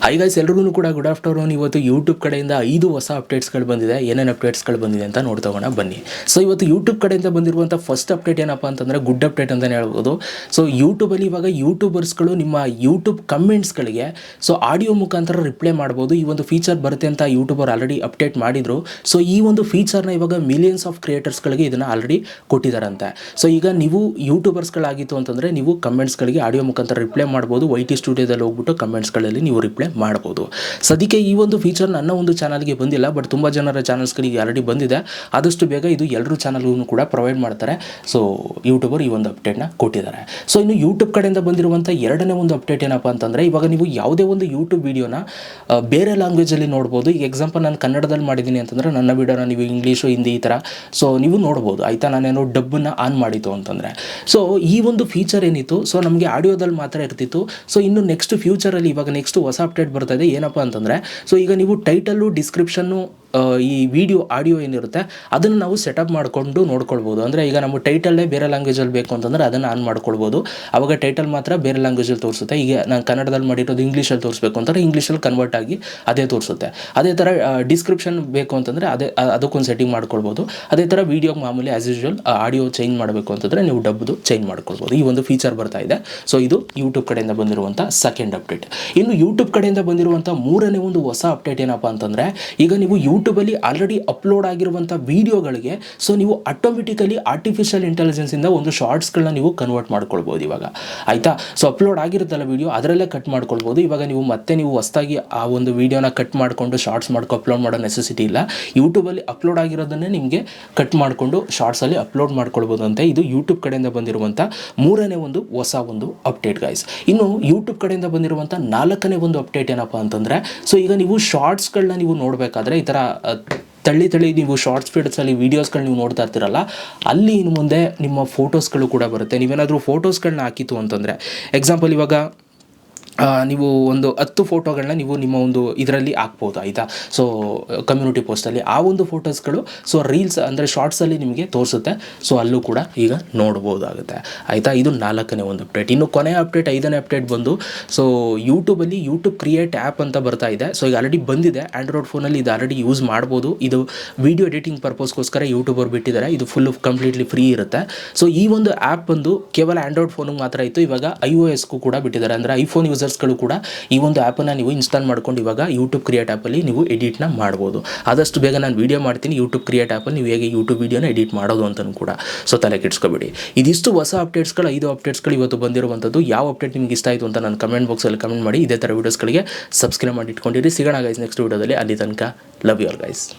Hi guys, ಎಲ್ರಿಗೂ ಕೂಡ good afternoon. ಇವತ್ತು ಯೂಟ್ಯೂಬ್ ಕಡೆಯಿಂದ 5 ಹೊಸ ಅಪ್ಡೇಟ್ಸ್ಗಳು ಬಂದಿದೆ. ಏನೇನು ಅಪ್ಡೇಟ್ಸ್ಗಳು ಬಂದಿದೆ ಅಂತ ನೋಡ್ತಗೋಣ ಬನ್ನಿ. ಸೊ ಇವತ್ತು ಯೂಟ್ಯೂಬ್ ಕಡೆಯಿಂದ ಬಂದಿರುವಂಥ ಫಸ್ಟ್ ಅಪ್ಡೇಟ್ ಏನಪ್ಪ ಅಂತಂದರೆ ಗುಡ್ ಅಪ್ಡೇಟ್ ಅಂತಲೇ ಹೇಳ್ಬೋದು. ಸೊ ಯೂಟ್ಯೂಬಲ್ಲಿ ಇವಾಗ ಯೂಟ್ಯೂಬರ್ಸ್ಗಳು ನಿಮ್ಮ ಯೂಟ್ಯೂಬ್ ಕಮೆಂಟ್ಸ್ಗಳಿಗೆ ಆಡಿಯೋ ಮುಖಾಂತರ ರಿಪ್ಲೈ ಮಾಡ್ಬೋದು. ಈ ಒಂದು ಫೀಚರ್ ಬರುತ್ತೆ ಅಂತ ಯೂಟ್ಯೂಬರ್ ಆಲ್ರೆಡಿ ಅಪ್ಡೇಟ್ ಮಾಡಿದರು. ಸೊ ಈ ಒಂದು ಫೀಚರ್ನ ಇವಾಗ ಮಿಲಿಯನ್ಸ್ ಆಫ್ ಕ್ರಿಯೇಟರ್ಸ್ಗಳಿಗೆ ಇದನ್ನು ಆಲ್ರೆಡಿ ಕೊಟ್ಟಿದ್ದಾರಂತೆ. ಸೊ ಈಗ ನೀವು ಯೂಟ್ಯೂಬರ್ಸ್ಗಳಾಗಿತ್ತು ಅಂತಂದರೆ ನೀವು ಕಮೆಂಟ್ಸ್ಗಳಿಗೆ ಆಡಿಯೋ ಮುಖಾಂತರ ರಿಪ್ಲೈ ಮಾಡ್ಬೋದು. YT ಸ್ಟುಡಿಯೋದಲ್ಲಿ ಹೋಗ್ಬಿಟ್ಟು ಕಮೆಂಟ್ಸ್ಗಳಲ್ಲಿ ನೀವು ರಿಪ್ಲೈ ಮಾಡ್ಬೋದು. ಸದ್ಯಕ್ಕೆ ಈ ಒಂದು ಫೀಚರ್ ನನ್ನ ಒಂದು ಚಾನಲ್ಗೆ ಬಂದಿಲ್ಲ, ಬಟ್ ತುಂಬ ಜನರ ಚಾನಲ್ಸ್ಗಳಿಗೆ ಆಲ್ರೆಡಿ ಬಂದಿದೆ. ಆದಷ್ಟು ಬೇಗ ಇದು ಎಲ್ಲರೂ ಚಾನಲ್ಗೂ ಕೂಡ ಪ್ರೊವೈಡ್ ಮಾಡ್ತಾರೆ. ಸೊ ಯೂಟ್ಯೂಬರ್ ಈ ಒಂದು ಅಪ್ಡೇಟ್ನ ಕೊಟ್ಟಿದ್ದಾರೆ. ಸೊ ಇನ್ನು ಯೂಟ್ಯೂಬ್ ಕಡೆಯಿಂದ ಬಂದಿರುವಂಥ ಎರಡನೇ ಒಂದು ಅಪ್ಡೇಟ್ ಏನಪ್ಪ ಅಂತಂದರೆ, ಇವಾಗ ನೀವು ಯಾವುದೇ ಒಂದು ಯೂಟ್ಯೂಬ್ ವೀಡಿಯೋನ ಬೇರೆ ಲ್ಯಾಂಗ್ವೇಜಲ್ಲಿ ನೋಡ್ಬೋದು. ಈಗ ಎಕ್ಸಾಂಪಲ್ ನಾನು ಕನ್ನಡದಲ್ಲಿ ಮಾಡಿದ್ದೀನಿ ಅಂತಂದರೆ ನನ್ನ ವೀಡಿಯೋನ ನೀವು ಇಂಗ್ಲೀಷು, ಹಿಂದಿ ಈ ಥರ ಸೊ ನೀವು ನೋಡ್ಬೋದು. ಆಯಿತಾ, ನಾನೇನೋ ಡಬ್ಬನ್ನು ಆನ್ ಮಾಡಿತ್ತು ಅಂತಂದರೆ ಸೊ ಈ ಒಂದು ಫೀಚರ್ ಏನಿತ್ತು ಸೊ ನಮಗೆ ಆಡಿಯೋದಲ್ಲಿ ಮಾತ್ರ ಇರ್ತಿತ್ತು. ಸೊ ಇನ್ನು ನೆಕ್ಸ್ಟ್ ಫ್ಯೂಚರಲ್ಲಿ ಇವಾಗ ನೆಕ್ಸ್ಟ್ ಹೊಸ ಅಪ್ಡೇಟ್ ಬರ್ತಾ ಇದೆ. ಏನಪ್ಪ ಅಂತಂದರೆ ಸೊ ಈಗ ನೀವು ಟೈಟಲ್ಲು, ಡಿಸ್ಕ್ರಿಪ್ಷನ್ನು, ಈ ವಿಡಿಯೋ ಆಡಿಯೋ ಏನಿರುತ್ತೆ ಅದನ್ನು ನಾವು ಸೆಟಪ್ ಮಾಡಿಕೊಂಡು ನೋಡ್ಕೊಳ್ಬೋದು. ಅಂದರೆ ಈಗ ನಮ್ಮ ಟೈಟಲ್ಲೇ ಬೇರೆ ಲ್ಯಾಂಗ್ವೇಜಲ್ಲಿ ಬೇಕು ಅಂತಂದರೆ ಅದನ್ನು ಆನ್ ಮಾಡ್ಕೊಳ್ಬೋದು. ಆವಾಗ ಟೈಟಲ್ ಮಾತ್ರ ಬೇರೆ ಲ್ಯಾಂಗ್ವೇಜಲ್ಲಿ ತೋರಿಸುತ್ತೆ. ಈಗ ನಾನು ಕನ್ನಡದಲ್ಲಿ ಮಾಡಿರೋದು ಇಂಗ್ಲೀಷಲ್ಲಿ ತೋರಿಸ್ಬೇಕು ಅಂತಂದರೆ ಇಂಗ್ಲೀಷಲ್ಲಿ ಕನ್ವರ್ಟ್ ಆಗಿ ಅದೇ ತೋರಿಸುತ್ತೆ. ಅದೇ ಥರ ಡಿಸ್ಕ್ರಿಪ್ಷನ್ ಬೇಕು ಅಂತಂದರೆ ಅದಕ್ಕೊಂದು ಸೆಟ್ಟಿಂಗ್ ಮಾಡ್ಕೊಳ್ಬೋದು. ಅದೇ ಥರ ವೀಡಿಯೋಗೆ ಮಾಮೂಲಿ ಆ್ಯಸ್ ಯೂಶ್ವಲ್ ಆಡಿಯೋ ಚೇಂಜ್ ಮಾಡಬೇಕು ಅಂತಂದರೆ ನೀವು ಡಬ್ದು ಚೇಂಜ್ ಮಾಡ್ಕೊಳ್ಬೋದು. ಈ ಒಂದು ಫೀಚರ್ ಬರ್ತಾ ಇದೆ. ಸೊ ಇದು ಯೂಟ್ಯೂಬ್ ಕಡೆಯಿಂದ ಬಂದಿರುವಂಥ ಸೆಕೆಂಡ್ ಅಪ್ಡೇಟ್. ಇನ್ನು ಯೂಟ್ಯೂಬ್ ಕಡೆಯಿಂದ ಬಂದಿರುವಂಥ ಮೂರನೇ ಒಂದು ಹೊಸ ಅಪ್ಡೇಟ್ ಏನಪ್ಪ ಅಂತಂದರೆ, ಈಗ ನೀವು ಯೂಟ್ಯೂಬಲ್ಲಿ ಆಲ್ರೆಡಿ ಅಪ್ಲೋಡ್ ಆಗಿರುವಂಥ ವೀಡಿಯೋಗಳಿಗೆ ಸೊ ನೀವು ಆಟೋಮೆಟಿಕಲಿ ಆರ್ಟಿಫಿಷಿಯಲ್ ಇಂಟೆಲಿಜೆನ್ಸಿಂದ ಒಂದು ಶಾರ್ಟ್ಸ್ಗಳನ್ನ ನೀವು ಕನ್ವರ್ಟ್ ಮಾಡ್ಕೊಳ್ಬೋದು ಇವಾಗ. ಆಯಿತಾ, ಸೊ ಅಪ್ಲೋಡ್ ಆಗಿರುತ್ತಲ್ಲ ವೀಡಿಯೋ ಅದರಲ್ಲೇ ಕಟ್ ಮಾಡ್ಕೊಳ್ಬೋದು. ಇವಾಗ ನೀವು ಹೊಸದಾಗಿ ಆ ಒಂದು ವೀಡಿಯೋನ ಕಟ್ ಮಾಡಿಕೊಂಡು ಶಾರ್ಟ್ಸ್ ಅಪ್ಲೋಡ್ ಮಾಡೋ ನೆಸೆಸಿಟಿ ಇಲ್ಲ. ಯೂಟ್ಯೂಬಲ್ಲಿ ಅಪ್ಲೋಡ್ ಆಗಿರೋದನ್ನೇ ನಿಮಗೆ ಕಟ್ ಮಾಡಿಕೊಂಡು ಶಾರ್ಟ್ಸಲ್ಲಿ ಅಪ್ಲೋಡ್ ಮಾಡ್ಕೊಳ್ಬೋದು ಅಂತ ಇದು ಯೂಟ್ಯೂಬ್ ಕಡೆಯಿಂದ ಬಂದಿರುವಂಥ ಮೂರನೇ ಒಂದು ಹೊಸ ಒಂದು ಅಪ್ಡೇಟ್ ಗೈಸ್. ಇನ್ನು ಯೂಟ್ಯೂಬ್ ಕಡೆಯಿಂದ ಬಂದಿರುವಂಥ ನಾಲ್ಕನೇ ಒಂದು ಅಪ್ಡೇಟ್ ಏನಪ್ಪ ಅಂತಂದರೆ, ಸೊ ಈಗ ನೀವು ಶಾರ್ಟ್ಸ್ಗಳನ್ನ ನೀವು ನೋಡಬೇಕಾದ್ರೆ ಈ ಥರ ತಳ್ಳಿ ನೀವು ಶಾರ್ಟ್ಸ್ ಫೀಡ್ಸಲ್ಲಿ ವೀಡಿಯೋಸ್ಗಳು ನೀವು ನೋಡ್ತಾ ಇರ್ತೀರಲ್ಲ, ಅಲ್ಲಿ ಇನ್ನು ಮುಂದೆ ನಿಮ್ಮ ಫೋಟೋಸ್ಗಳು ಕೂಡ ಬರುತ್ತೆ. ನೀವೇನಾದರೂ ಫೋಟೋಸ್ಗಳನ್ನ ಹಾಕಿತ್ತು ಅಂತಂದರೆ, ಎಕ್ಸಾಂಪಲ್ ಇವಾಗ ನೀವು ಒಂದು 10 ಫೋಟೋಗಳನ್ನ ನೀವು ನಿಮ್ಮ ಒಂದು ಇದರಲ್ಲಿ ಹಾಕ್ಬೋದು. ಆಯಿತಾ, ಸೊ ಕಮ್ಯುನಿಟಿ ಪೋಸ್ಟಲ್ಲಿ ಆ ಒಂದು ಫೋಟೋಸ್ಗಳು ಸೊ ರೀಲ್ಸ್ ಅಂದರೆ ಶಾರ್ಟ್ಸಲ್ಲಿ ನಿಮಗೆ ತೋರಿಸುತ್ತೆ. ಸೊ ಅಲ್ಲೂ ಕೂಡ ಈಗ ನೋಡ್ಬೋದಾಗುತ್ತೆ. ಆಯಿತಾ, ಇದು ನಾಲ್ಕನೇ ಒಂದು ಅಪ್ಡೇಟ್. ಇನ್ನು ಕೊನೆಯ ಅಪ್ಡೇಟ್, ಐದನೇ ಅಪ್ಡೇಟ್ ಬಂದು ಸೊ ಯೂಟ್ಯೂಬಲ್ಲಿ ಯೂಟ್ಯೂಬ್ ಕ್ರಿಯೇಟ್ ಆ್ಯಪ್ ಅಂತ ಬರ್ತಾ ಇದೆ. ಸೊ ಈಗ ಆಲ್ರೆಡಿ ಬಂದಿದೆ ಆ್ಯಂಡ್ರಾಯ್ಡ್ ಫೋನಲ್ಲಿ, ಇದು ಆಲ್ರೆಡಿ ಯೂಸ್ ಮಾಡ್ಬೋದು. ಇದು ವಿಡಿಯೋ ಎಡಿಟಿಂಗ್ ಪರ್ಪಸ್ಗೋಸ್ಕರ ಯೂಟ್ಯೂಬರ್ ಬಿಟ್ಟಿದ್ದಾರೆ. ಇದು ಕಂಪ್ಲೀಟ್ಲಿ ಫ್ರೀ ಇರುತ್ತೆ. ಸೊ ಈ ಒಂದು ಆ್ಯಪ್ ಬಂದು ಕೇವಲ ಆ್ಯಂಡ್ರಾಯ್ಡ್ ಫೋನಿಗೆ ಮಾತ್ರ ಇತ್ತು. ಇವಾಗ iOSಗೂ ಕೂಡ ಬಿಟ್ಟಿದ್ದಾರೆ. ಅಂದರೆ ಐಫೋನ್ ಯೂಸರ್ಸ್ಗಳು ಕೂಡ ಈ ಒಂದು ಆ್ಯಪನ್ನು ನೀವು ಇನ್ಸ್ಟಾಲ್ ಮಾಡ್ಕೊಂಡು ಇವಾಗ ಯೂಟ್ಯೂಬ್ ಕ್ರಿಯೇಟ್ ಆ್ಯಪಲ್ಲಿ ನೀವು ಎಡಿಟ್ನ ಮಾಡ್ಬೋದು. ಆದಷ್ಟು ಬೇಗ ನಾನು ವೀಡಿಯೋ ಮಾಡ್ತೀನಿ ಯೂಟ್ಯೂಬ್ ಕ್ರಿಯೇಟ್ ಆ್ಯಪಲ್ಲಿ ನೀವು ಹೇಗೆ ಯೂಟ್ಯೂಬ್ ವೀಡಿಯೋನ ಎಡಿಟ್ ಮಾಡೋದು ಅಂತಲೂ ಕೂಡ. ಸೊ ತಲೆ ಕೆಡಿಸ್ಕೊಬೇಡಿ. ಇದಿಷ್ಟು ಹೊಸ ಅಪ್ಡೇಟ್ಸ್ಗಳು, 5 ಅಪ್ಡೇಟ್ಸ್ಗಳು ಇವತ್ತು ಬಂದಿರುವಂಥದ್ದು. ಯಾವ ಅಪ್ಡೇಟ್ ನಿಮ್ಗೆ ಇಷ್ಟ ಆಯಿತು ಅಂತ ನಾನು ಕಮೆಂಟ್ ಬಾಕ್ಸಲ್ಲಿ ಕಮೆಂಟ್ ಮಾಡಿ. ಇದೇ ಥರ ವೀಡಿಯೋಸ್ಗಳಿಗೆ ಸಬ್ಸ್ಕ್ರೈಬ್ ಮಾಡಿ ಇಟ್ಕೊಂಡಿರಿ. ಸಿಗೋಣ ಗೈಸ್ ನೆಕ್ಸ್ಟ್ ವೀಡಿಯೋದಲ್ಲಿ. ಅಲ್ಲಿ ತನಕ ಲವ್ ಯು ಆಲ್ ಗೈಸ್.